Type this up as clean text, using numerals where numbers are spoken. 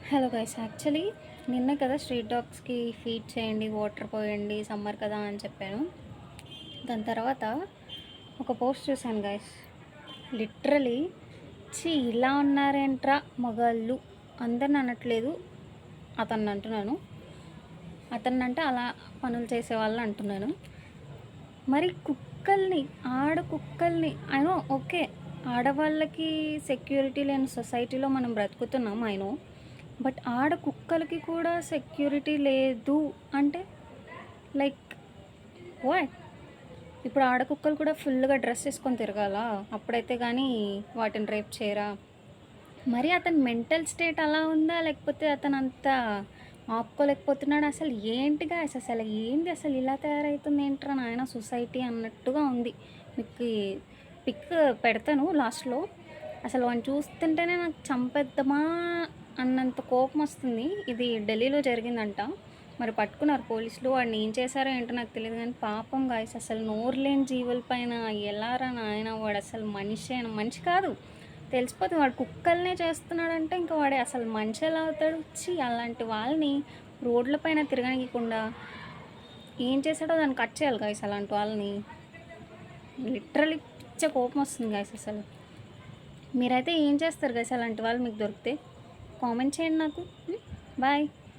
Hello guys, actually నిన్న కదా street డాగ్స్కి feed చేయండి, వాటర్ పోయండి, సమ్మర్ కదా అని చెప్పాను. దాని తర్వాత ఒక పోస్ట్ చూశాను గైస్. లిటరలీ ఇలా ఉన్నారేంట్రా మగాళ్ళు, అందరిని అనట్లేదు, అతన్ని అంటున్నాను. అతన్ని అంటే అలా పనులు చేసే వాళ్ళని అంటున్నాను. మరి కుక్కల్ని, ఆడ కుక్కల్ని అయినో ఓకే, ఆడవాళ్ళకి సెక్యూరిటీ లేని సొసైటీలో మనం బ్రతుకుతున్నాం అయినో, బట్ ఆడ కుక్కలకి కూడా సెక్యూరిటీ లేదు అంటే లైక్ వాట్? ఇప్పుడు ఆడ కుక్కలు కూడా ఫుల్గా డ్రెస్ వేసుకొని తిరగాల, అప్పుడైతే కానీ వాటిని రేప్ చేయరా? మరి అతని మెంటల్ స్టేట్ అలా ఉందా, లేకపోతే అతను అంత ఆపుకోలేకపోతున్నాడు? అసలు ఏంటిగా అసలు ఏంది, అసలు ఇలా తయారవుతుంది ఏంట్రా నాయన సొసైటీ అన్నట్టుగా ఉంది. మీకు పిక్ పెడతాను లాస్ట్లో. అసలు వాడిని చూస్తుంటేనే నాకు చంపేద్దామా అన్నంత కోపం వస్తుంది. ఇది ఢిల్లీలో జరిగిందంట, మరి పట్టుకున్నారు పోలీసులు. వాడిని ఏం చేశారో ఏంటో నాకు తెలియదు, కానీ పాపం గాయస్, అసలు నోరు లేని జీవుల పైన ఎలా రా నాయన, వాడు అసలు మనిషి కాదు, తెలిసిపోతుంది. వాడు కుక్కల్నే చేస్తున్నాడంటే ఇంకా వాడే అసలు మనిషి ఎలా అవుతాడు? అలాంటి వాళ్ళని రోడ్ల పైన తిరగనీయకుండా ఏం చేశాడో దాన్ని కట్ చేయాలి గాయస్. అలాంటి వాళ్ళని లిటరలీ పిచ్చ కోపం వస్తుంది గాయస్. అసలు మీరైతే ఏం చేస్తారు గాయస్ అలాంటి వాళ్ళు మీకు దొరికితే? కామెంట్ చేయండి నాకు. బాయ్.